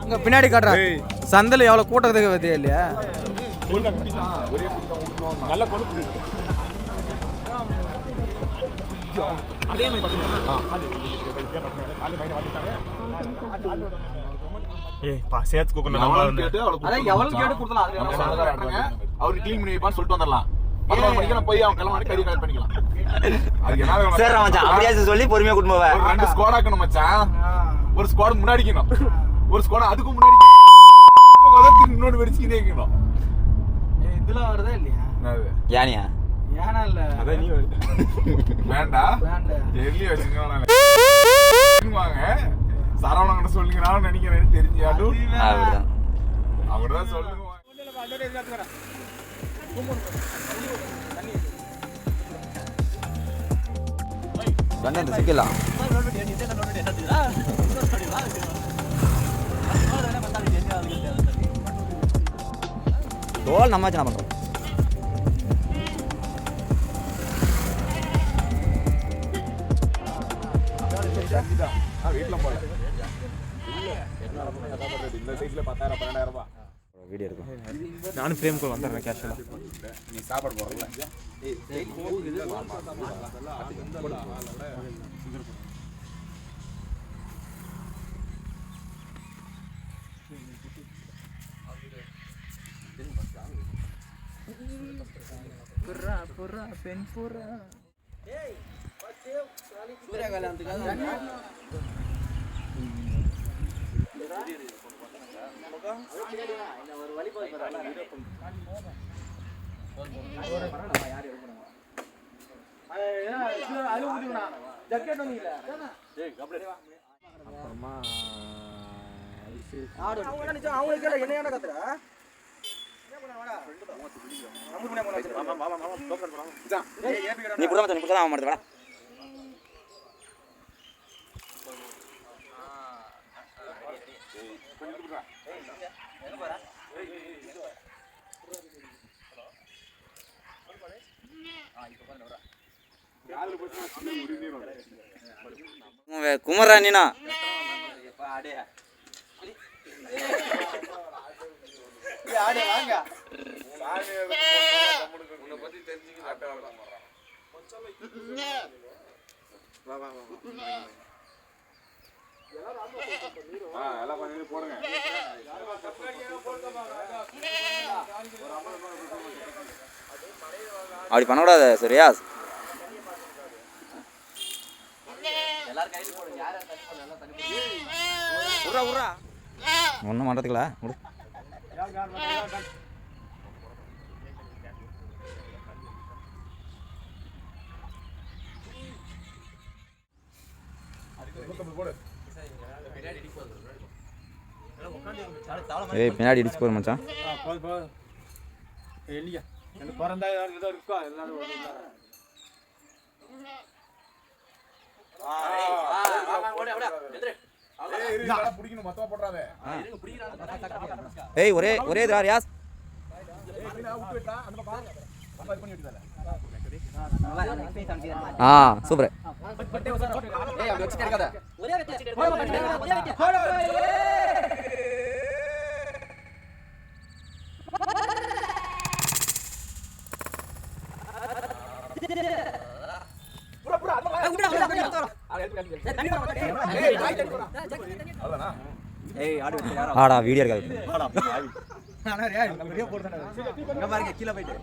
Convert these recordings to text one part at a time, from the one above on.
அங்க பின்னாடி காட்டுறாங்க சந்தையில் எவ்வளோ கூட்டத்துக்கு பத்தியா இல்லையா? அவருக்கு கிளீன் பண்ணி வைப்பான்னு சொல்லிட்டு வந்துடலாம். 11 மணிக்கு போய் அவன் கிளம்பி கறி கலெக்ட் பண்ணிக்கலாம். சரி மச்சான் அப்படியே சொல்லி பொறுமையா கூட்டு போவேன். 2 ஸ்குவாட் ஆக்கணும் மச்சான். ஒரு ஸ்குவாட் முன்னாடிக்கணும், ஒரு ஸ்குவாட் அதுக்கு முன்னாடி இன்னொன்று வெடிச்சுக்கிட்டே இருக்கணும். இதெல்லாம் வருதா இல்லையா? யானியா ஏனா இல்ல அதான் நீ வேண்டா டெல்லி வச்சுக்கோங்க. சரவணங்கிட்ட சொல்லுங்கன்னு நினைக்கிறேன். தெரிஞ்சு அவர்தான் சொல்லுங்க. கண்டென்ட் சிக்கலாம் தோல் நம்ம என்ன பண்றோம்? வீட்டுல போல இந்த சைட்ல 10,000 12,000 ரூபாய் வீடியோ இருக்கும். நானும் ஃப்ரேம் கூட வந்துடுறேன் கேஷுவலா. நீ சாப்பாடு போறல புறா பெண் புறா சூரியகாந்த் ஒரு வழி போய் அப்புறமா நீ புடா மச்சான், நீ புடா அவன் மாட்டேடா. குமரா நீனா போடுங்க. அப்படி பண்ணக்கூடாது சூர்யாஸ். ஒன்றும் மாட்டதுங்களா விடு. ஏய் பின்னாடி இடிச்சு போகிற மச்சான். ஏய் ஒரே ஒரே யாஸ் சூப்பர். ஆடா வீடியோ இருக்காது. கீழே போயிட்டு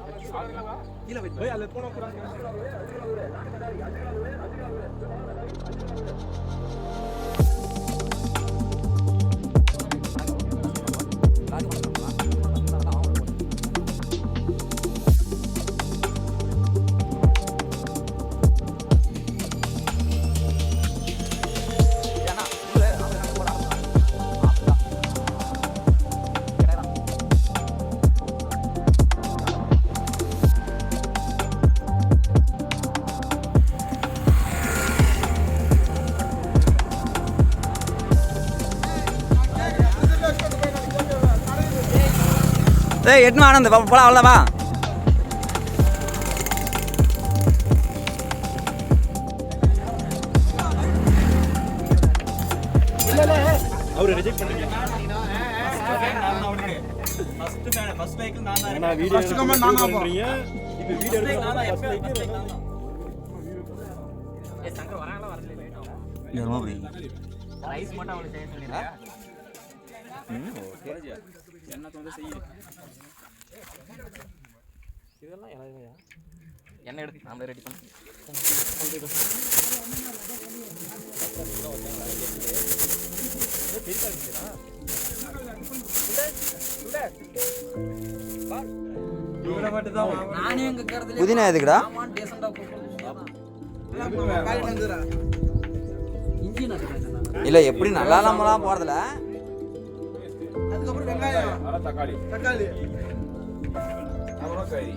ஏய் எட்டு ஆனந்த் போலாம் அவ்வளோவா அவரு ரிஜெக்ட் பண்ணுங்க ஃபர்ஸ்ட் லைக் நான் தான் வீடியோ ஃபர்ஸ்ட் கமெண்ட் நான் தான் பண்றீங்க இப்போ வீடியோ எடுக்க ஃபர்ஸ்ட் லைக் ஏ சங்கர் வராங்களா வரல லேட் ஆகும் ஏமா ப்ரோ ரைஸ் மட்டும் அவளை செய்ய சொல்லிருக்கா ஓகே என்ன தோணுது செய் இதெல்லாம் யாரையா என்ன எடுத்து நாமளே ரெடி பண்ணு புதினா எதுக்குடா இல்ல எப்படி நல்லா நம்மளாம் போறதுல அதுக்கப்புறம் வெங்காயம் தக்காளி அப்புறம் கறி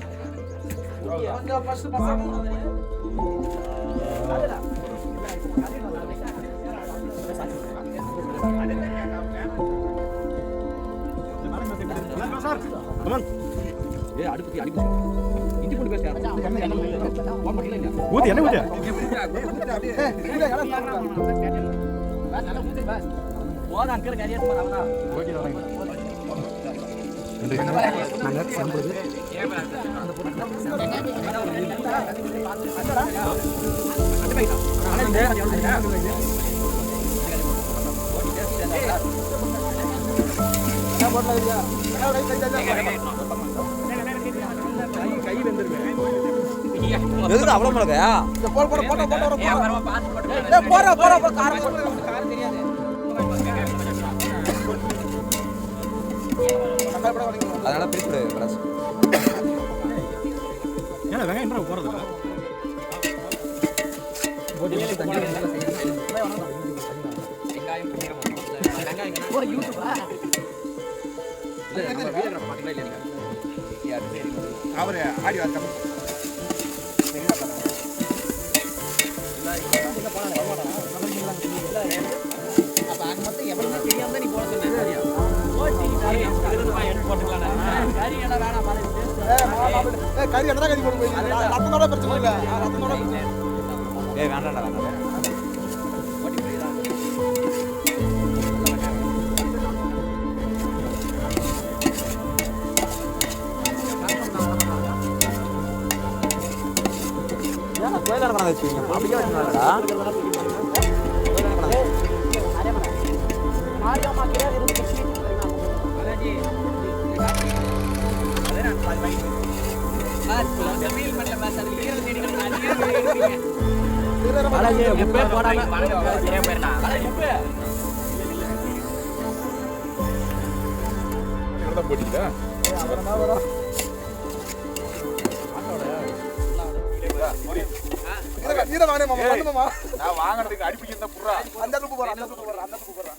எதுக்கு அவ்வளவு மிளகாயா அதனால பிரிச்சு பிரஸ் ஏன்னா வெங்காயம் என்ன போறது அவரு ஆடி வரட்டும் கறி என்ன கறி போட்டு ரத்தனோட பிரச்சனை இல்ல ரத்தனோட ஏய் வேண்டாம்டா வேண்டாம் கோயிலாட பண்ண வச்சுக்கீங்க அப்படியே வச்சுக்கலாம்டா போட்டீங்களா நான் வாங்குறதுக்கு அடிப்பிக்க புறா அந்த உப்பு போறா அந்த உப்பு போறா அந்த உப்பு போறா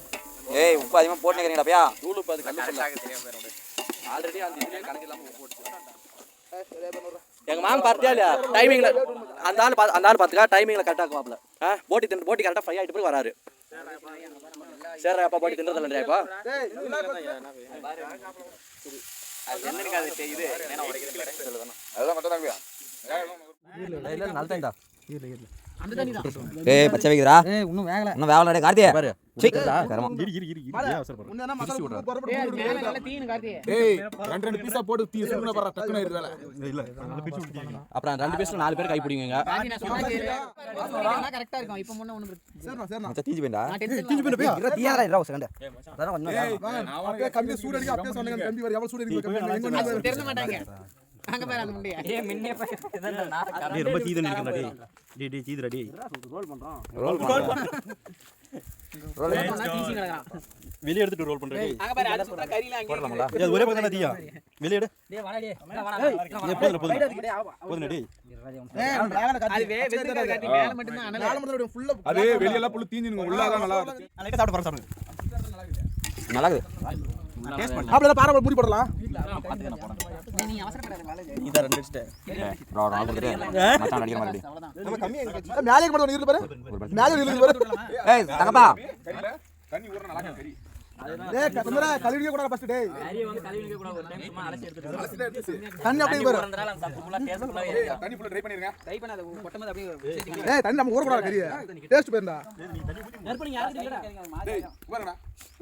ஏய் உப்பு அதிகமா போட்டுனேங்கறீங்கடாப்பா தூள் உப்பு அது கல்லு சொல்ல தெரியாம போறோம் ஆல்ரெடி அந்த இதுல கணக்கு இல்லாம உப்பு போட்டு எங்க மாமா பார்த்தியா இல்லையா டைமிங்ல அந்த ஆள் பாத்துக்கா டைமிங்ல கரெக்டா இருக்குவாப்ல போட்டி கரெக்டா ஃப்ரை ஆயிட்டு போய் வராரு சரி அப்பா போட்டி தின்றதல்லன்றியாப்பா என்னன்னு அது தெரியுது என்ன உடைக்கிறது அதெல்லாம் மட்டும் தாங்கயா இல்ல நல்லதா ஏய் பச்சை வைக்குறா ஏய் இன்னும் வேகல இன்னும் வேவலடே கார்த்தியே பாரு கரமா இரு அவசரப்படு முன்னேனா மசாலா போட்டு ஏய் ரெண்டு பீஸா போட்டு தீ சுடுன பாற டக்குன ஏறுதல இல்ல அந்த பிச்சு விட்டீங்க அப்புறம் ரெண்டு பீஸ்ல நாலு பேர் கை பிடிங்க கரெக்டா இருக்கும் இப்போ முன்ன ஒண்ணு சரிண்ணா மச்ச தீஞ்சு போயிடா தீஞ்சு போய் இர தீயாடா இர ஒரு செகண்ட் அதான் கொஞ்சம் அப்படியே கம்பி சூடு அடிக்க அப்படியே சொன்னீங்க கம்பி வர எவ்வளவு சூடு அடிக்க தெரிஞ்ச மாட்டாங்க அங்க பாரு அந்த முண்டியா டேய் ரொம்ப தீதன இருக்கடா டேய் டேய் தீதுடா டேய் ரோல் பண்றோம் வெளிய எடுத்துட்டு ரோல் பண்றேன் டேய் அங்க பாரு அது சுத்த கறில அங்க போடலாம்ல இது ஒரே பக்கம் தீயா வெளிய எடு டேய் வாடா டேய் போதுடா டேய் அது வெந்துட்டா காட்டி மேல மட்டும் தான் அனல் நாலு மட்டும் ஃபுல்லா அது வெளிய எல்லாம் புள்ள தீஞ்சினுங்க உள்ள தான் நல்லா இருக்கு லைட்டா சாப்பிட்டு பாரு சாப்பிடு நல்லா இருக்குது டேஸ்ட் பண்ணு அப்படியே பாறை மூடி போடலாம் நீ அவசரப்படாத வாளே இத ரெண்டு வச்சிட்டேன் ப்ரோ நான் கொடுத்துட்டு மச்சான் அடிக்கிற மாதிரி நம்ம கம்மியா இருக்கு மேலே மட்டும் இருக்கு பாரு மேலே இருக்கு பாரு ஏய் தங்கப்பா தண்ணி ஊற நல்லா கறி டேய் கந்தரா கழுவிக்க கூட ஃபர்ஸ்ட் டேய் கறியை வந்து கழுவிக்க கூட ஒரு டைம் சும்மா அலசி எடுத்துட்டு தண்ணி அப்படியே வரும் போறதுனால அந்த சப்பு ஃபுல்லா டேஸ்ட் ஃபுல்லா ஏறிடும். தண்ணி ஃபுல்லா ட்ரை பண்ணிருங்க. ட்ரை பண்ண அதை கொட்டமது அப்படியே சேர்த்துக்கலாம். டேய் தண்ணி நம்ம ஊற கூட கறிய டேஸ்ட் போயிருந்தா நெருப்பு நீங்க யாருக்கு இருக்கடா? டேய் பாருடா.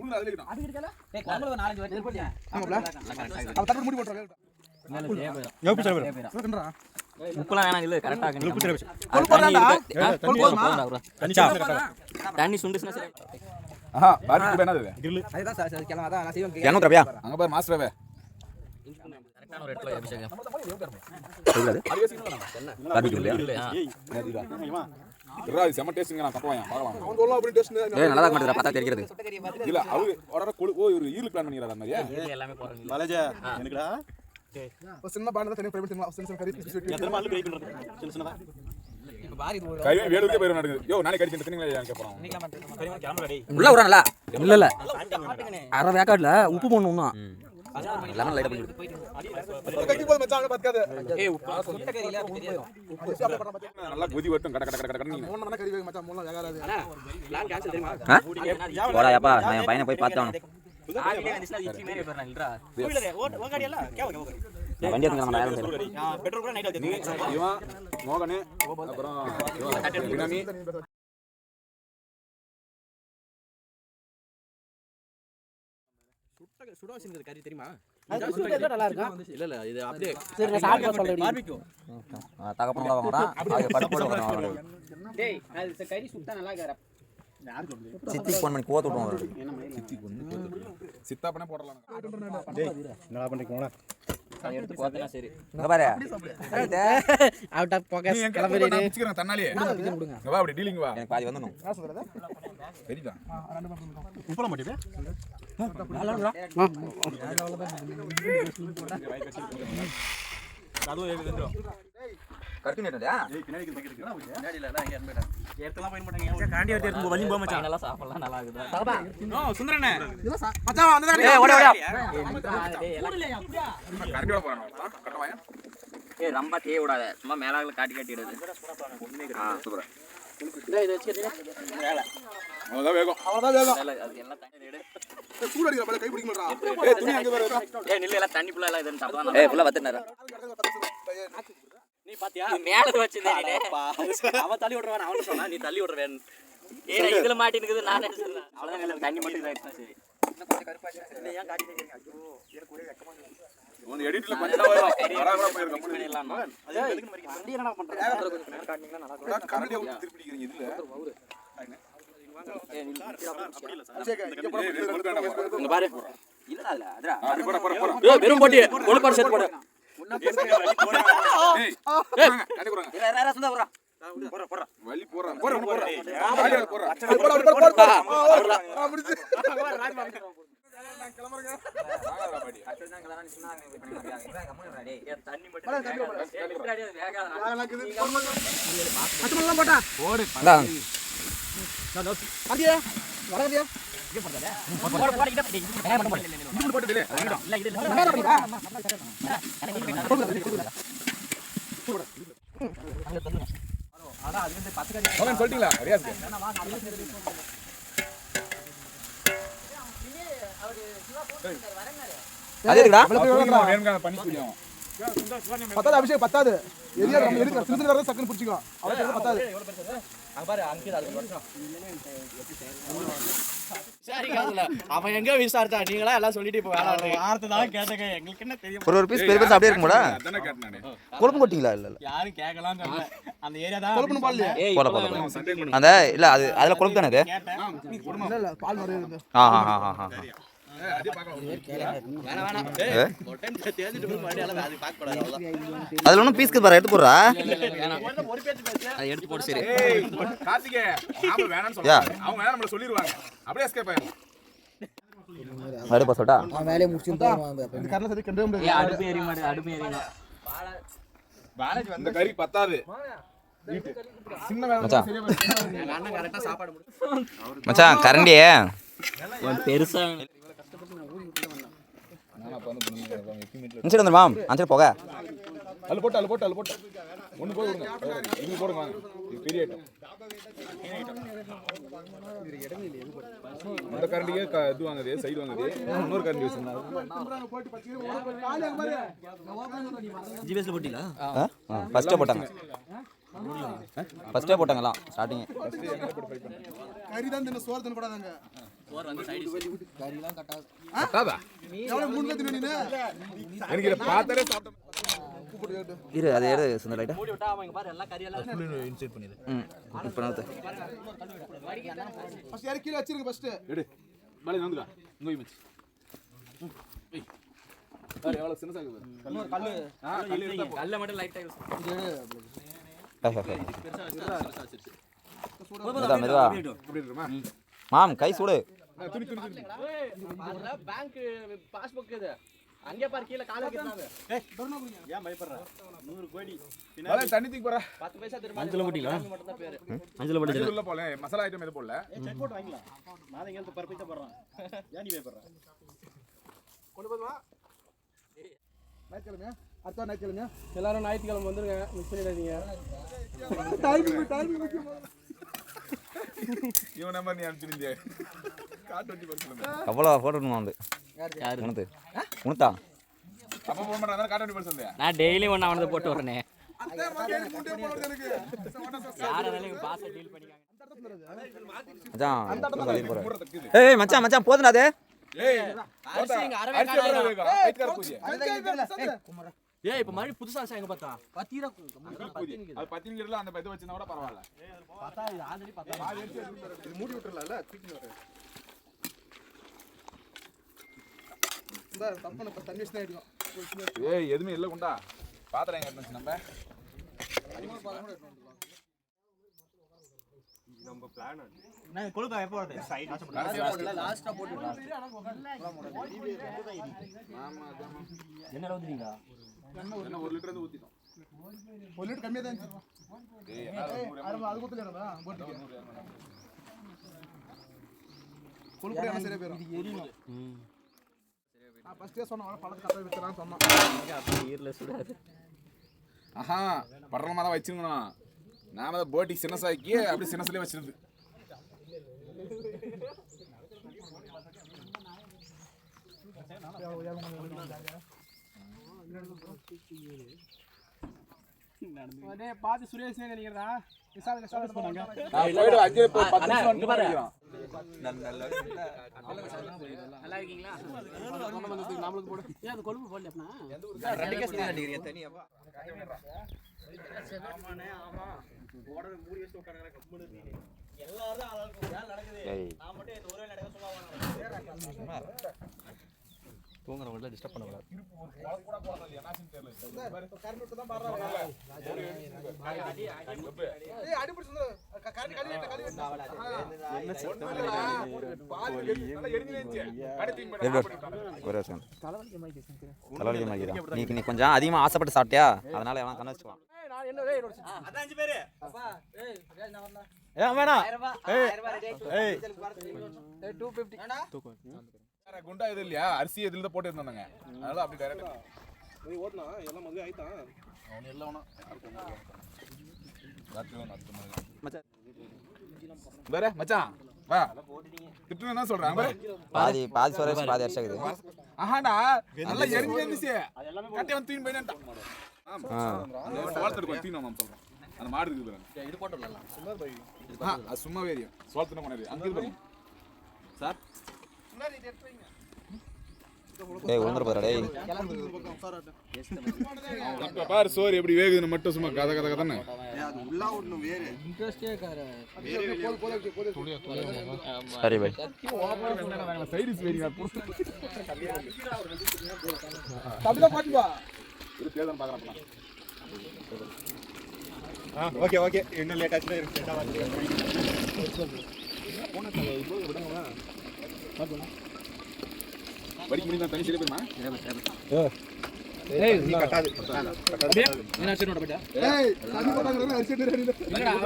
உள்ள அதுல இருக்கணும். அது இருக்கல? டேய் குழம்புல ஒரு 4-5 வாட்டி நெருப்பு போடுங்க. ஆமாப்ல அவ தட்டு மூடி போட்டுறா மேல ஜெய போயிடும். கண்டறா உப்புலாம் வேணாம் இல்ல கரெக்ட்டா இருக்கு. கொல் போறாடா கொல் போமா தண்ணி சுண்டுச்சுனா சரி. ஆஹா பாருங்க வேணா அது. அதுதான் சார் கிளம்ப அதான் நான் செய்வேன். 200 ரூபாயா அங்க பாரு மாஸ்டரவே. கரெக்ட்டான ஒரு இடத்துல அபிஷேகம். பாபிக்கு இல்லையா இதுடா இது செம டேஸ்ட்ங்க நான் கப்பவாயா பார்க்கலாம். அவன் சொல்ல அப்படி டேஸ்ட் ஏய் நல்லா தான் மாட்டேடா பார்த்தா தெரிகிறது இல்ல அவரு ஒரே கொழு ஓ இவரு ஈல் பிளான் பண்ணிறாரு அந்த மாதிரியா. எல்லாமே போறீங்க. பாலாஜா எனக்குடா ஒரு சின்ன பாண்டல தண்ணி ஃப்ரை பண்ணி சின்ன கறி பீஸ் வெட்டி எத்தனை மாலு பிரேக் பண்றது சின்ன சின்னதா கை வேலூர்க்கே போயிர நடக்குது. யோ நானே கறி தின்னீங்களா எனக்கு போறோம். உள்ள விடுறானல இல்ல இல்ல அரை வேக்காட்ல உப்பு போடணும் லெமன் லைட்டா பண்ணி கட்டி போய் மச்சான் பாத்துக்காத ஏய் உப்பு சுட்ட கறியில அப்படி தெரியும். நல்லா கொதி வரட்டும் கட கட கட கட நீங்க. மூணு கறி வை மச்சான் மூணு வேகாது பிளான் கேன்சல் தெரியுமா? போடா யப்பா நான் என் பையனை போய் பார்த்தவனே ஆடியே வந்துச்சுனா இட்லி மாதிரி போறா இல்லடா. வண்டி எடுங்க நம்ம நேரம் சரி இவன் மோகனு அப்புறம் பினாமி சுட வச்சிருக்கிற கறி தெரியுமா? நல்லா இருக்கா இல்ல இல்ல இது அப்படியே சரி நான் சாப்பிட்டு சொல்றேன் பார்பிக்யூ. தகப்பனோட வாங்கடா அது பட்டு போட போறோம் டேய் அது கறி சுட்டா நல்லா இருக்கற. சித்தி ஃபோன் பண்ணி கோத்து விடுவாங்க சித்தா பண்ண போடலாம். டேய் என்னடா பண்றீங்களா அதை எடுத்து கோத்தனா சரி. இங்க பாரு அவுட் ஆஃப் ஃபோக்கஸ் நீ என் கிளம்பி நான் பிச்சுக்கிறேன் தன்னாலே. இங்க வா அப்படி டீலிங் வா. எனக்கு பாதி வந்துடணும் சரிடா. உப்புல மாட்டிப்பே அது ஏகுதுன்றோம் கரெக்ட் நேட்டா ஏய் பின்னாடி கேக்குறீங்களா முன்னாடில எல்லாம் இங்க இருந்துடா. ஏத்தலாம் போய் மாட்டாங்க காண்டி வரது இருக்கும் வலி போமா மச்சான் நல்லா சாப்பிடலாம் நல்லா இருக்குதா? நோ சுந்தரனே மச்சான் வந்தடா ஏய் ஓட ஓட கரண்டியோட போறானோ கட்டவாயா. ஏய் ரொம்ப தேய விடாத. சும்மா மேலால காட்டி காட்டிடுது. சூப்பர். டேய் இத வச்சிருங்க. அவ்வளவுதான் வேகம். அவளதான் வேகம் அது எல்லாம் தண்ணி எடு. சூடு அடிக்கிற பல கை பிடிக்கலடா ஏய் துணி அங்க பாரு. ஏய் நில்ல எல்லாம் தண்ணி ஃபுல்லா எல்லாம் இதுன்னு சாப்பிடலாம். ஏய் ஃபுல்லா வத்துனாரா நீ பாத்தியா? மேல வச்சிருந்தே அவ தள்ளி விடுறவன் அவன் சொன்னா நீ தள்ளி விடுறவேன். ஏய் நான் இதுல மாட்டி இருக்குது நான் நினைச்சேன். அவ்வளவுதான் இல்ல தண்ணி மட்டும் இதாயிடுச்சு சரி. இல்ல ஏன் காட்டி கேக்குறீங்க? ஐயோ எனக்கு ஒரே வெக்கமா இருக்கு. உன் எடிட்ல பஞ்சா வரும். வராம போயிரு கம்பெனி. பண்ணிடலாம். அது எதுக்கு மரிக்க வண்டி என்னடா பண்ற கொஞ்சம் நேரம் காட்டினீங்கன்னா நல்லா இருக்கும். கரண்டிய ஊத்தி திருப்பி அடிக்கிறீங்க இதுல. ஏய் நில்லு. இங்க பாரு. இல்லடா அதுல அதுடா போற போற போற. ஏய் வெறும் போட்டி. ஒரு பார் செட் போடு. ஏய் கட்டி போறாங்க. இல்ல வேற சுந்தா போறா வலி போறான். போற போற. காலியால போற. முடிச்சு தண்ணி மட்டும் மச்சமெல்லாம் போடா போடு அடியே வரங்கடியா போட்டுடே. மகன் சொல்லிட்டீங்களா ரியாஸ்க்கு? அது எதுக்குடா வேணுங்க பண்ணி சொல்லியும். பத்தாது அபிஷேக் பத்தாது எரியா நம்ம எதுக்கு சின்ன சின்ன சக்கன் புடிச்சிக்கலாம் அவளுக்கு பத்தாது அங்க பாரு அங்க அது வருஷம் சரி காதுல அவன் எங்க விசாரிச்சா நீங்களா எல்லாம் சொல்லிட்டு இப்போ வேலை வார்த்தை தான் கேட்டங்க எங்களுக்கு என்ன தெரியும் ஒரு பீஸ் பெரிய பீஸ் அப்படியே இருக்கும்டா அதானே கேட்டேன் நானு. குழம்பு கொட்டிங்களா இல்ல இல்ல யாரும் கேட்கலாம் தெரியல அந்த ஏரியா தான் கொழுப்புன பால் இல்லையா ஏய் போட போட அந்த இல்ல அது அதுல குழம்பு தானே இது கேட்டேன் இல்ல இல்ல பால் நிறைய இருக்கு ஆ அதே பார்க்கலாம். வேணா வேணா ஏ? ஒரு டைம் தேர்ந்துட்டு போய் மறுபடியும் எல்லாம் அது பார்க்க கூடாது அவ்வளவுதான். அதுல ஒன்றும் பீஸ்க்கு பாரு எடுத்து போடுறா அதை எடுத்து போட்டு சரி ஏய் கார்த்திகே நாம வேணாம்னு சொல்றாங்க. அவங்க வேணா நம்மள சொல்லிடுவாங்க. அப்படியே எஸ்கேப் ஆயிரும். எடுப்பா சொல்லிட்டா வேலையை முடிச்சுட்டா இந்த கரல சரி கண்டே முடியாது ஏய் அடுப்பு எரிய மாட்டே அடுப்பு எரியணும் பாலாஜி வந்த கறி பத்தாது. வீட்டு சின்ன வேலை மச்சான். சரியா போயிடும். எங்க அண்ணன் கரெக்டா சாப்பாடு முடிச்சு மச்சான் கரண்டியே பெருசா நான் அப்ப வந்து பண்ணி அஞ்சு வந்துருமா அஞ்சு போக அல்ல போட்டு ஒண்ணு போய் விடுங்க. இது போடுங்க. இது பெரிய ஐட்டம். அந்த கரண்டியே இது வாங்குது சைடு வாங்குது இன்னொரு கரண்டி வச்சிருந்தாங்க ஜிபிஎஸ்ல போட்டீங்களா ஃபர்ஸ்டே போட்டாங்க ஃபர்ஸ்டே போட்டாங்கலாம் ஸ்டார்டிங் கறி தான் தின்ன சோறு தின்ன கூடாதாங்க சோறு வந்து சைடு கறிலாம் கட்டாது கட்டாதா எவ்வளவு மூணு தின்ன நீ எனக்கு இத பார்த்தாலே சாப்பிட்டேன் இரு அதை எடு சுந்தர் லைட்டா மூடி விட்டா அவங்க பாரு எல்லாம் கறியெல்லாம் இன்சைட் பண்ணிடு இப்போ நான் ஃபர்ஸ்ட் யாரு கீழ வச்சிருங்க ஃபர்ஸ்ட் எடு பாலை வந்துடா இங்க மச்சி ஏய் பாரு எவ்வளவு சின்ன சாக்கு பாரு கல்லு கல்லு எடுத்தா கல்ல மட்டும் லைட்டா யூஸ் மெதுவா இப்படி இருக்குமா மாம் கை சூடு துணி துணி துணி பாருங்க பேங்க் பாஸ்புக் இது அங்கே பாரு கீழ கால வைக்கிறாங்க ஏன் பயப்படுற 100 கோடி பாலை தண்ணி தூக்கி போறா 10 பைசா திரும்ப மஞ்சள் போட்டீங்களா மட்டும் தான் பேரு மஞ்சள் போட்டு உள்ள போல மசாலா ஐட்டம் எது போடல செக் போட்டு வாங்கலாம் நான் தான் இங்க பர்ஃபெக்ட்டா போறேன் ஏன் நீ பயப்படுற கொண்டு போவா ஞாயிற்றுக்கிழமை அடுத்த ஞாயிற்றுக்கிழமை எல்லாரும் ஞாயிற்றுக்கிழமை வந்துருங்க மிஸ் பண்ணிடாதீங்க டைமிங் முக்கியமா இவன் நம்பர் நீ அனுப்பிச்சிருந்தே காட்டு வண்டி பரிசு அவ்வளோ போட்டணும் வந்து யாரு உனது உனதா அப்ப போக மாட்டாங்க காட்டு வண்டி பரிசு வந்தே நான் டெய்லி ஒண்ணு அவனத போட்டு வரனே அத்தை மாதிரி முட்டை போடுறது எனக்கு யாராலையும் பாஸ டீல் பண்ணிக்காங்க மச்சான் சொல்லிட்டு போறேன் ஏய் மச்சான் மச்சான் போதுடா அது ஏய் அரிசி இங்க அரவே அரிசி எவ்வளவு வேகா ஐட் கார பூஜை ஏய் இப்ப மாதிரி புதுசா அரிசி எங்க பார்த்தா பத்திரா அது 10 கிலோ அந்த பத்து வச்சினா கூட பரவாயில்லை பார்த்தா இது ஆல்ரெடி பார்த்தா மூடி விட்டுறலாம்ல தூக்கி வர இந்த தப்பன தண்ணி வச்சு எடுக்கும் ஏய் எதுமே இல்ல குண்டா பாத்திரம் எங்க இருந்துச்சு நம்ம பிளான் நான் கொழுக்கா எப்போ வருது லாஸ்டா போட்டு ஆமா ஆமா என்ன ஊத்துறீங்க என்ன 1 லிட்டர் வந்து ஊத்திட்டோம் 1 லிட்டர் கம்மியா தான் இருந்துச்சு ஏய் அது குத்துலடா போட்டுக்க கொழுப்பு என்ன சரியா போயிடும் நான் ஃபர்ஸ்டே சொன்னேன் பழத்தை கட்ட விட்டுறான்னு சொன்னேன் ஈர்ல சுடாது ஆஹா படலமா தான் வச்சிருக்கணும் நாம தான் போட்டி சின்னசாக்கி அப்படி சின்னஸ்லயே வச்சிருந்து பாத்து சுரேஷ் நினைக்கிறதா விசால விசால போறாங்க போய்டு அஜய் போ 10 நிமிஷம் இங்க பாரு நல்லா இருக்கீங்களா நாமளுக்கு போடு ஏன் அது கொழுப்பு போடலப்பா ரெண்டு கேஸ் அடிக்கிறீங்க தனியாப்பா ஆமா போடற மூடி வச்சு உட்கார்றாங்க கம்முனு இருக்கீங்க எல்லாரும் ஆளா நடக்குது நான் மட்டும் இந்த ஒரே நடக்க சொல்லுவாங்க தூங்குறவங்கள டிஸ்டர்ப் பண்ண கூடாது கரண்ட் விட்டு தான் பாறறாங்க ஏய் அடி பிடிச்சு கரண்ட் கழி விட்டு என்ன பால் நல்லா எரிஞ்சிருச்சு ஒரே செகண்ட் தலைவலி மாய்க்கிறேன் நீ கொஞ்சம் அதிகமாக ஆசைப்பட்டு சாப்பிட்டியா அதனால எவன் கண்ண வச்சுக்குவான் நான் என்ன டேய் அதான் 5 பேரு அப்பா ஏய் ரேஜ் நான் வரணும் ஏன் வேணாம் 1000 ரூபாய் ரெடி 250 ஏண்டா குண்டா இது இல்லையா அரிசி எதுல தான் போட்டு இருந்தாங்க அதனால அப்படி டைரக்டா நீ ஓட்னா எல்லாம் மங்க ஆயிட்டான் அவன் எல்லாம் மச்சான் வேற மச்சான் வா திட்டுனா என்ன சொல்றான் பாரு பாதி பாதி சுரேஷ் பாதி அரிசாக்குது ஆஹாடா நல்லா எரிஞ்சு இருந்துச்சு கட்டி வந்து தூயின் போயிட்டான் ஆமா அந்த சோளத்துல கொஞ்சம் தூயின் மாமா சொல்றேன் அந்த மாடு இருக்குது பாருங்க இது போட்டு வரலாம் சும்மா பை அது சும்மா வேரியம் சோளத்துல கொண்டாரு அங்க இருக்கு சார் டேய் உளுந்துற போறா டேய் இப்ப பாரு சோறு எப்படி வேகுதுன்னு மட்டும் சும்மா கத கத கதன்னு இன்ட்ரஸ்டே இருக்காரு சரி பை சைடிஸ் வேரியா தம்பில பாட்டி வா இது பேதம் பாக்குறப்ப ஓகே ஓகே இன்னும் லேட் ஆச்சுனா லேட்டா வடி முடிஞ்சா தண்ணி சரியா போயுமா ஏய் நீ கட்டாது என்ன சரி நோட போடா ஏய் தண்ணி போட்டாங்க அரிசி எடுத்து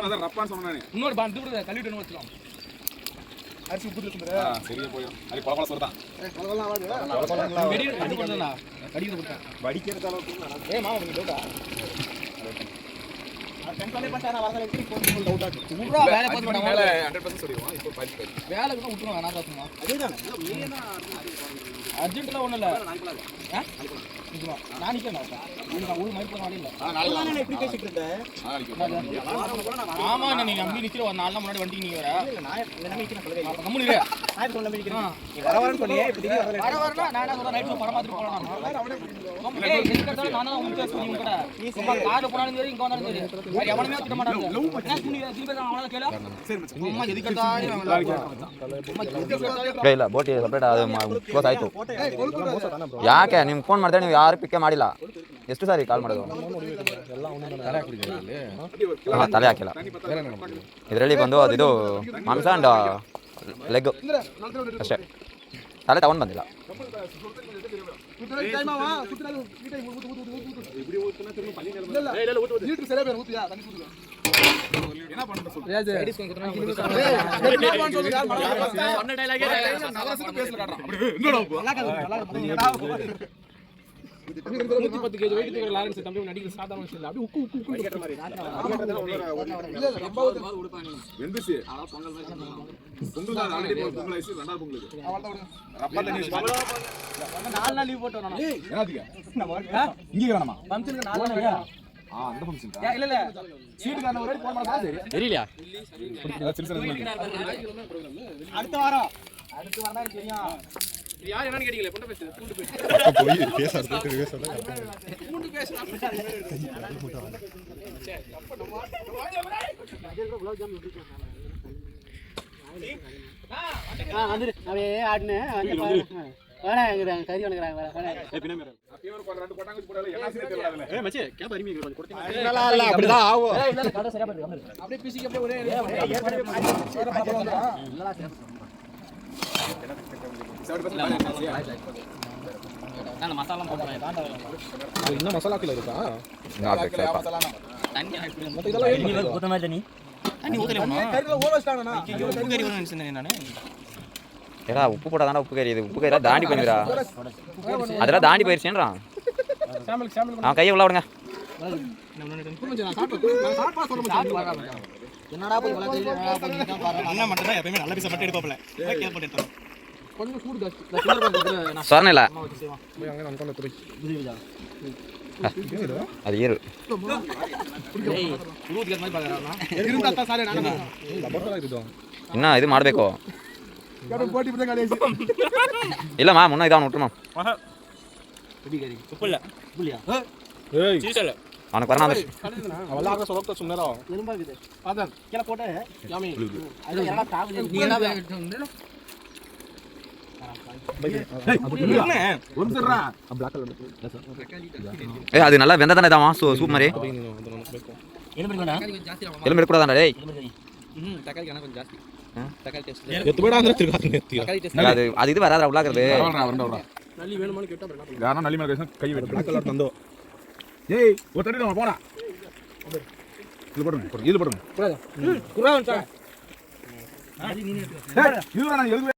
அதான் ரப்பான்னு சொன்னானே இன்னொரு பாந்து விடுங்க கழுவிட்டு வச்சுறோம் அரிசி உப்புல சுந்தர சரியா போயும் அது பழப்பழ சொல்றான் அதெல்லாம் ஆவாது வெடி அடி பண்ணா கடிக்கு போட்டா வடிக்கிறது அளவுக்கு ஏய் மாமா நீ டோட்டா டென்ஷனே பண்ணா நான் வரல எனக்கு ஃபோன் டவுட் ஆச்சு சூப்பரா வேலை பார்த்து அதுக்கு மேல மேல 100% சொல்லிடுவோம் இப்போ 5 வேலை கூட விட்டுருவாங்க நான் பாத்துமா அதேதானே நீங்க அர்ஜென்ட்ல ஒண்ணும் இல்ல நான் நிக்கிறேன் நான் ஒரு மைக் பண்ண இல்ல நான் இப்படி பேசிட்டு இருந்தேன் ஆமா நீ நம்பி நிக்கிற ஒரு நாள் முன்னாடி வண்டி நீ வர நான் என்ன நிக்கிறேன் சொல்லுங்க அப்ப கம்முனு இரு நான் இப்ப நம்பி நிக்கிறேன் நீ வரவரன்னு சொன்னியே இப்ப திடீர்னு வரல வரவரனா நான் என்ன சொல்றேன் நைட்ல படம் பார்த்துட்டு போலாம் ஏய் எதுக்கு நான் தான் உங்களுக்கு பேச முடியும் கூட நீ சும்மா கார்ல போனாலும் சரி இங்க வந்தாலும் சரி வேற எவனுமே திட்ட மாட்டாங்க என்ன சுனியா திருப்பி அவள கேளு சரி அம்மா எதுக்கு ಇಲ್ಲ ಬೋಟಿ ಸಪ್ರೇಟ್ ಅದು ಕ್ಲೋಸ್ ಆಯ್ತು ಯಾಕೆ ನಿಮ್ಗೆ ಫೋನ್ ಮಾಡಿದ್ರೆ ನೀವು ಯಾರು ಪಿಕ್ಕೆ ಮಾಡಿಲ್ಲ ಎಷ್ಟು ಸಾರಿ ಕಾಲ್ ಮಾಡೋದು ಹಾಂ ತಲೆ ಹಾಕಿಲ್ಲ ಇದರಲ್ಲಿ ಬಂದು ಅದಿದು ಮಾಂಸ ಆ್ಯಂಡ್ ಲೆಗ್ ಅಷ್ಟೇ ತಲೆ ತಗೊಂಡು ಬಂದಿಲ್ಲ டைமாவா சுத்துறாரு வீட்டை ஊத்து இப்படி ஊத்துனா திரும்ப பண்ணி இல்ல ஊத்து வீட்டுக்கு சரியா பேர் ஊத்துயா தண்ணி ஊத்துங்க என்ன பண்ணு சொல்லு லேடிஸ் கொஞ்சம் குத்துறாங்க சொல்லு யார் மறந்து சொன்ன டயலாகே நவரசத்து பேசல காட்றான் அப்படி என்னடா நல்லா 110 kg weight தூக்குற லாரன்ஸ் தம்பி நடிக்கிற சாதாரண விஷயம் இல்ல அப்படியே உக்கு வைக்கிற மாதிரி இல்ல ரொம்ப உடுப்பானி வெந்துச்சு பொங்கல் தான் ஆல்ரெடி பொங்கல் ஐஸ் ரெண்டா பொங்கலுக்கு அவ்வளவுதான் ரப்பர் தண்ணி 4 நாள் லீவ் போட்டு வரணும் என்னதுக்கு இங்க வேணாமா ஃபங்க்ஷனுக்கு 4 நாள் இல்ல அந்த ஃபங்க்ஷன் இல்ல சீட்டுக்காரன ஒரே போன் பண்ணா சரி தெரியலையா அடுத்த வாரம் தான் தெரியும் யார் என்னன்னு கேட்டீங்களே பொண்ணு பேசு கூண்டு பேசு போய் பேசாத கூண்டு பேசு வந்து அப்படியே ஆடுனேன் வேணாம் கறி வணங்குறாங்க அப்பயே ஒரு ரெண்டு கொட்டாங்க போடல என்ன சரி தெரியல ஏய் மச்சி கேப் அருமையா கொஞ்சம் கொடுத்தீங்க இல்ல அப்படிதான் ஆகும் இல்ல கடை சரியா பாரு அப்படியே பிசிக்கு அப்படியே ஒரே நான் மசாலா போடுறேன் இன்னும் மசாலா கிலோ இருக்கா தண்ணி இதெல்லாம் ஊத்த மாதிரி தண்ணி தண்ணி ஊத்தல கறில ஊற வச்சாங்கனா உப்பு கறி வரும்னு நினைச்சேன் நானு ஏடா உப்பு போட்டாதானே உப்பு கறி இது உப்பு கறியா தாண்டி போயிருடா அதெல்லாம் தாண்டி போயிருச்சேன்றான் அவன் கையை உள்ள விடுங்க என்னடா போய் வள கறி அண்ணா மட்டும் தான் எப்பவுமே நல்ல பீஸ் மட்டும் எடுப்பாப்ல கேப் போட்டு எடுத்தோம் கொஞ்சம் சூடு ஜாஸ்தி சொரண இல்லை போய் அங்க நான் கொண்டு போய் அது ஏறு ಏಯ್ ಉರುದ್ ಗೆ ಮಾಡಿ ಬಾಗರನಾ இருந்தா தான் சாரே நானே ಲಬೋಟಲ ಇದು ಇನ್ನ ಇದು ಮಾಡಬೇಕು ಯಾರು ಬೋಟಿ ಬಿಡ ಗಾಡಿ ಇಲ್ಲಮ್ಮ ಮುನ್ನ ಇದಾವನು ಉಟ್ರು ಬಿಡಿ ಗಾಡಿ ಉಪ್ಪಲ್ಲ ಉಪ್ಪಲಿಯಾ ಏಯ್ ಚೀಸಲ್ಲ ಅವನು ಬರೋಣ ಅಂದ್ರೆ ಅವೆಲ್ಲ ಆಗ ಸ್ವಲ್ಪ ಸುಮ್ಮನೆ ಇರೋ எலும்பாகுது அதான் கீழ போட்டே யாமி அது என்ன காவு நீ என்ன வேணும் ಏ ಅದು ನಲ್ಲ ಬೆಂದತಾನೆ ಇದಾವ ಸೂಪ್ ಮರಿ ಏನು ಬಿಡ್ಕೊಂಡ ಎಲ್ಲಿ ಬಿಡ್ಕೊಡೋದಣ್ಣ ಡೇ ತಕಾರಿ ಕಣ ಕೊಂಚ ಜಾಸ್ತಿ ತಕಾರಿ ಟೇಸ್ಟ್ ಎತ್ತು ಬೇಡ ಅಂದ್ರೆ ತಿರ್ಗಾತೀನಿ ಎತ್ತಿ ತಕಾರಿ ಟೇಸ್ಟ್ ಅದು ಇದು ವರಾದ್ರ ಉಳ್ಳಾಗறது நல்லி வேணுமான்னு கேட்டா என்ன யாரா நல்லி மேல கை வெட்டு ಬ್ಲಾಕ್ ಕಲರ್ ತಂದು ஏய் ஒரு தண்ணி நம்ம போடா இது போடுங்க இது போடுங்க குறா வந்து இது நான் எழுது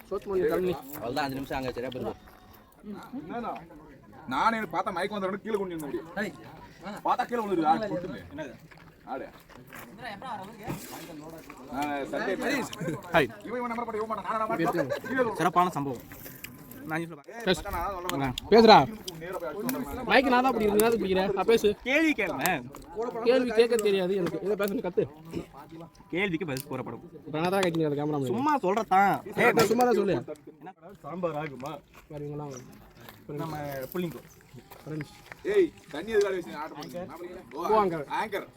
சோத் மணி தண்ணி அவ்வளவுதான் 5 நிமிஷம் அங்க சரியா போயிடும் நான் என்ன பார்த்தா மயக்கம் வந்தறன கீழ கொண்டு வந்து முடியும் பார்த்தா கீழ விழுது ஆடு கொட்டுது என்னது ஆடு சண்டே ஹாய் இவன் நம்பர் போட்டு இவன் நான் நம்பர் சிறப்பான சம்பவம் நான் சொல்றேன் பேசுறா மைக் நான் தான் அப்படி இருந்தா பிடிக்கிறேன் பேசு கேள்வி கேளுங்க கேள்வி கேட்க தெரியாது எனக்கு இத பேசணும் கத்து கேள்விக்கு பதில் கூறப்படும் இப்ப நான் தான் கேட்கிறேன் கேமரா சும்மா சொல்றதான் ஏய் சும்மா தான் சொல்லு சாம்பார் ஆகுமா பாருங்களா நம்ம புள்ளிங்கோ ஏய் தண்ணி எதுக்காக வச்சு ஆர்டர் பண்ணீங்க ஓ ஆங்கர் ஆங்கர்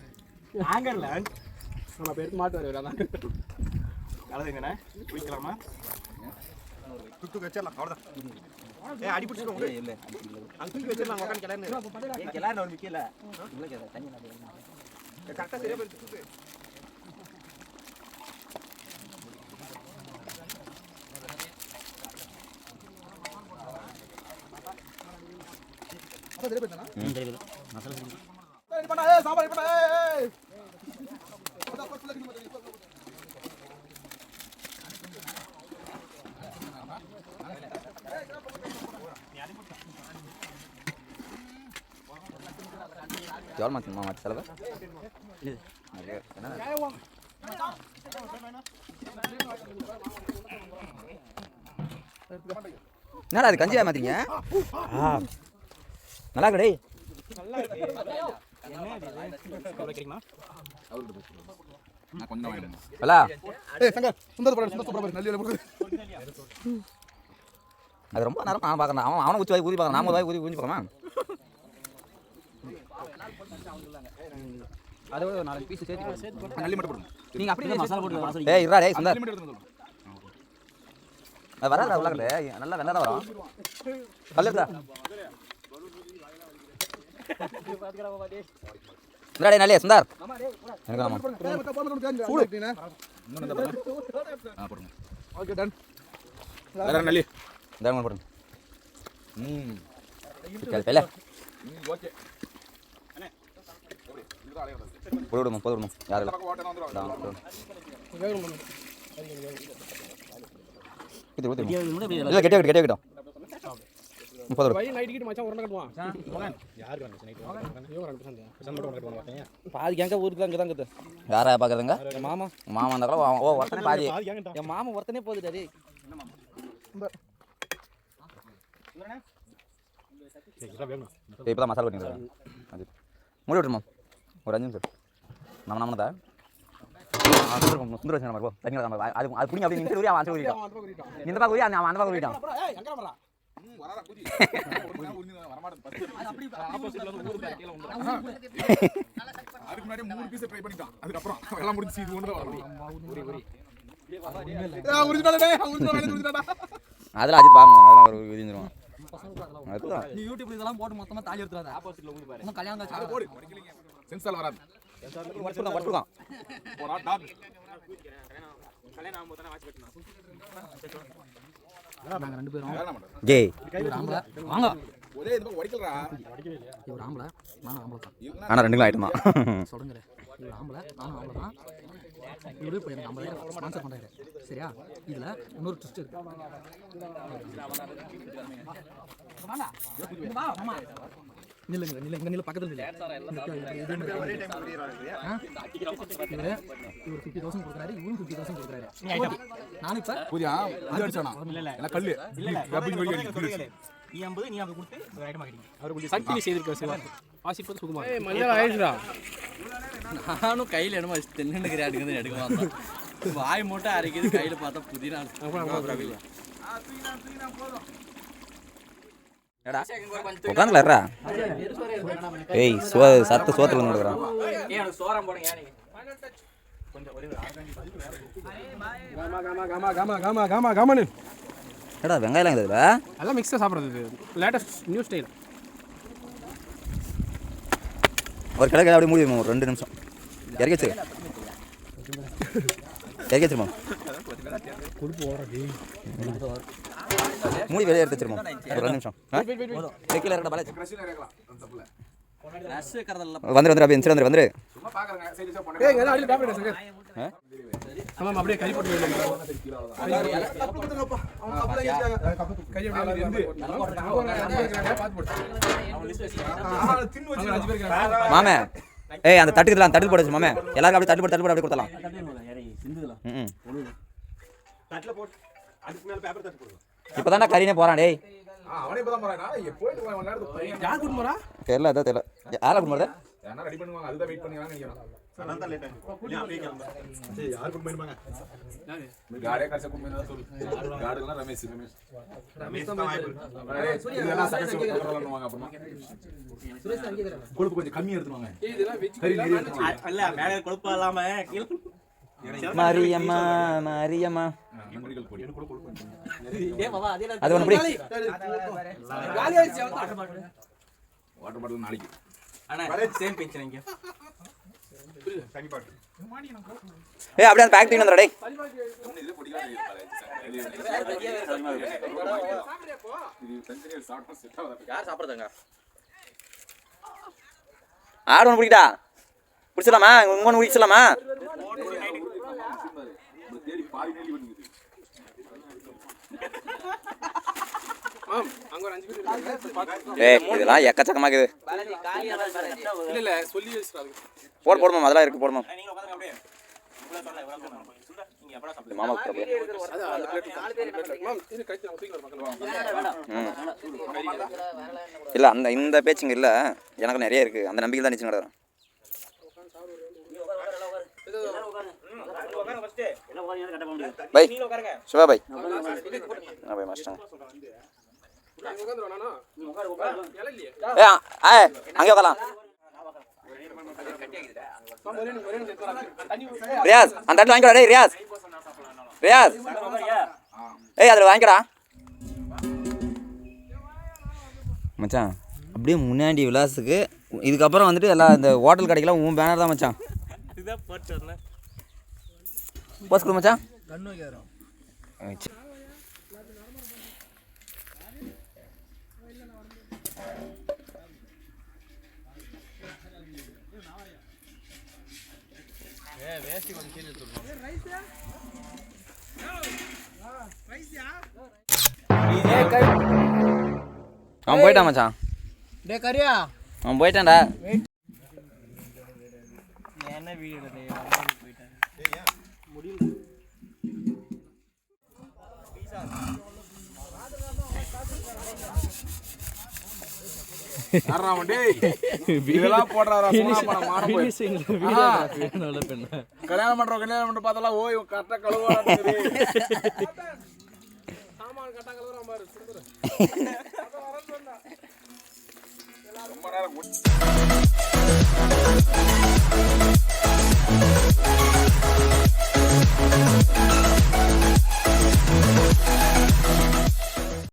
ஆங்கர்ல நம்ம பேருக்கு மாட்டு வரல அழகுங்கண்ணே போய்க்கலாமா தூக்கி வச்சிடலாம் அவ்வளோதான் ஏ அடி பிடிச்சிக்கோங்க இல்லை அங்கே தூக்கி வச்சிடலாம் உட்காந்து கிளறு கிளறு ஒரு மிக்கல கரெக்டாக சரியா போயிட்டு தூக்கு எவ்வளோ மாற்றி செலவு என்னடா அது கஞ்சியா மாத்தீங்க நல்லா கடை அது ரொம்ப நேரம் நான் பார்க்கறேன் அவனை ஊற்றி வாய் ஊதி பார்க்கறேன் நாம வாய் ஊதி ஊதி பார்க்கலாமா அதோட ஒரு 4 பீஸ் சேர்த்து நல்லி மட்டும் போடுங்க நீங்க அப்படியே மசாலா போட்டு ஏய் இருடா டேய் சுந்தர் மட்டும் எடுத்து அது வராதா உள்ளாகல நல்லா வெள்ளை தான் வரும் கல்லுடா இந்தா டேய் நல்லே சுந்தர் எனக்கு ஆமா போடுங்க ஓகே டன் வேற நல்லி இந்த போடுங்க கல்பல ஓகே போடுவோம் போடுவோம் யார் இல்ல இது ஊத்து இல்ல கெட்டியா கெட்டியா 30 ரூபாய் நைட் கிட்ட மச்சான் உடனே கட்டுவான் யார் கண்டு நைட் இவங்க 2% மட்டும் உடனே கட்டுவாங்க பாதி கேங்க ஊருக்கு அங்க தான் இருக்குது யாரா பாக்குறதுங்க மாமா மாமா இருந்தா ஓ ஒருத்தனே பாதி என் மாமா ஒருத்தனே போகுது டேய் இப்பதான் மசாலா பண்ணிடுறேன் அது மூடி விட்டுருமா ஒரு 5 நிமிஷம் நம்ம தான் சுந்தர வச்சு நம்ம தண்ணி அது அது புடிங்க அப்படி நின்று அவன் அந்த இந்த பக்கம் அவன் அந்த பக்கம் போயிட்டான் அதுக்கு முன்னாடி 3 பீஸ் ட்ரை பண்ணிட்டான் அதுக்கப்புறம் எல்லாம் முடிஞ்சு இது ஒன்று அதெல்லாம் அஜித் பாங்க அதெல்லாம் ஒரு விதிஞ்சிருவான் நீ யூடியூப்ல இதெல்லாம் போட்டு மொத்தமா தாலி எடுத்துறாத ஆப்போசிட்ல ஊரு பாரு இன்னும் கல்யாணம் காட்சி போடு சென்சார் வராது வச்சுருக்கான் போடா டாக் கல்யாணம் ஆகும்போது தானே வாட்ச் கட்டணும் நாங்க ரெண்டு பேரும் ஜெய் இவர் ஆம்பளை வாங்க ஒரே இந்த பக்கம் வடிக்கலடா இவர் ஆம்பளை நானும் ஆம்பளை தான் ஆனா 2 ஆயிட்டுமா சொல்லுங்க இவர் ஆம்பளை நானும் ஆம்பளை தான் இவரு இப்போ எனக்கு 50,000 ஸ்பான்சர் பண்ணுறாரு சரியா இதில் இன்னொரு ட்விஸ்ட் இருக்கு நில்லுங்க நில்லுங்க பக்கத்தில் இல்லை இவர் 50,000 கொடுக்குறாரு இவரும் 50,000 கொடுக்குறாரு நானும் இப்போ புரியா அது அடிச்சானா இல்ல கல்லு கப்பிங் வழி அடிக்குது நீ 50 நீ 50 கொடுத்து ஒரு ஐட்டம் ஆகிட்டீங்க அவர் கொஞ்சம் சக்தி செய்திருக்காரு சிவா வாசிப்பது சுகுமா மஞ்சள் ஆயிடுடா நானும் கையில் என்னமோ தென்னு கிடையாது எடுக்க மாட்டேன் வாய் மூட்டை அரைக்குது கையில் பார்த்தா புதினா உட்காந்துலா ஏய் சத்து சோத்துல நோடுறான் சோரம் போடுங்க ஏடா வெங்காயம் இதுல எல்லாம் மிக்ஸாக சாப்பிட்றது லேட்டஸ்ட் நியூ ஸ்டைல் ஒரு கிழக்கு அப்படியே மூடி ஒரு 2 நிமிஷம் இறக்கி வச்சிருமா மூடி வெளியே எடுத்து வச்சிருமா ஒரு 2 நிமிஷம் கீழே இருக்கடா பாலாஜி வந்துரு அப்படியே இன்சிடென்ட் வந்துரு சும்மா பாக்குறேங்க சீரியஸா போனேன் ஏய் எல்லாம் அடில பேப்பர் எடுங்க ஆமா அப்படியே கை போட்டு வைங்க கை அப்படியே இருந்து பாத்து போடு தின்னு வச்சு மாமே ஏய் அந்த தட்டுக்கு போடு மாமே எல்லாரும் அப்படியே தட்டு போடு அப்படியே கொடுத்தலாம் தட்டுல போட்டு அதுக்கு மேல பேப்பர் தட்டு போடு இப்பதான்டா கறினே போறான் டேய் அவனே இப்பதான் போறானா போயிட்டு ஒரு நேரத்துக்கு யார் கூட்டு போறா தெரியல அதான் தெரியல யாரா கூட்டு போறது என்ன ரெடி பண்ணுவாங்க அதுதான் வெயிட் பண்ணி நினைக்கிறேன் அதான் தான் லேட் ஆகும் நீ அப்படியே கிளம்பு சரி யார் கூட்டு போயிருப்பாங்க காடே கரெக்ட்டா கூட்டு போனா சொல்லு காடுலாம் ரமேஷ் தான் வாய்ப்பு இதெல்லாம் சகஸ் கொடுக்கறவங்க அப்புறமா கொழுப்பு கொஞ்சம் கம்மி எடுத்துவாங்க கறி நிறைய எடுத்துவாங்க இல்ல மேல கொழுப்பு இல்லாம கீழ மாரியம்மா மாரியம்மா நண்பர்கள் பொடி அது ஒன்று பிடி வாட்டர் பாட்டில் நாளைக்கு ஏய் அப்படியே அந்த பேக் தூக்கி வந்துடா டேய் யார் சாப்பிடுறதுங்க ஆடு ஒன்று பிடிக்கிட்டா பிடிச்சிடலாமா இங்கே ஒன்று பிடிச்சிடலாமா ஏய் இதெல்லாம் எக்கச்சக்கமாக இருக்குது போடுமா அதெல்லாம் இருக்கு போடுமா மாமா இல்லை அந்த இந்த பேச்சுங்க இல்லை எனக்கு நிறைய இருக்குது அந்த நம்பிக்கை தான் நிச்சயம் கிடக்குறேன் bye Shiva bye bye master அங்கே உட்காரலாம் ரியாஸ் அந்த இடத்துல வாங்கிக்கடா டேய் ரியாஸ் ரியாஸ் ஏய் அதில் வாங்கிக்கடா மச்சான் அப்படியே முன்னாடி விலாஸுக்கு இதுக்கப்புறம் வந்துட்டு எல்லா இந்த ஹோட்டல் கடைக்கெல்லாம் உன் பேனர் தான் மச்சான் போஸ் கொடு மச்சான் அவன் போயிட்டான் மச்சான் டேய் கரியா அவன் போயிட்டான்டா என்ன வீடியோ போயிட்டான் இதெல்லாம் போடுறாரா கல்யாணம் பண்ற பார்த்தா ஓய் கரெக்டா கழுவா ரொம்ப நேரம்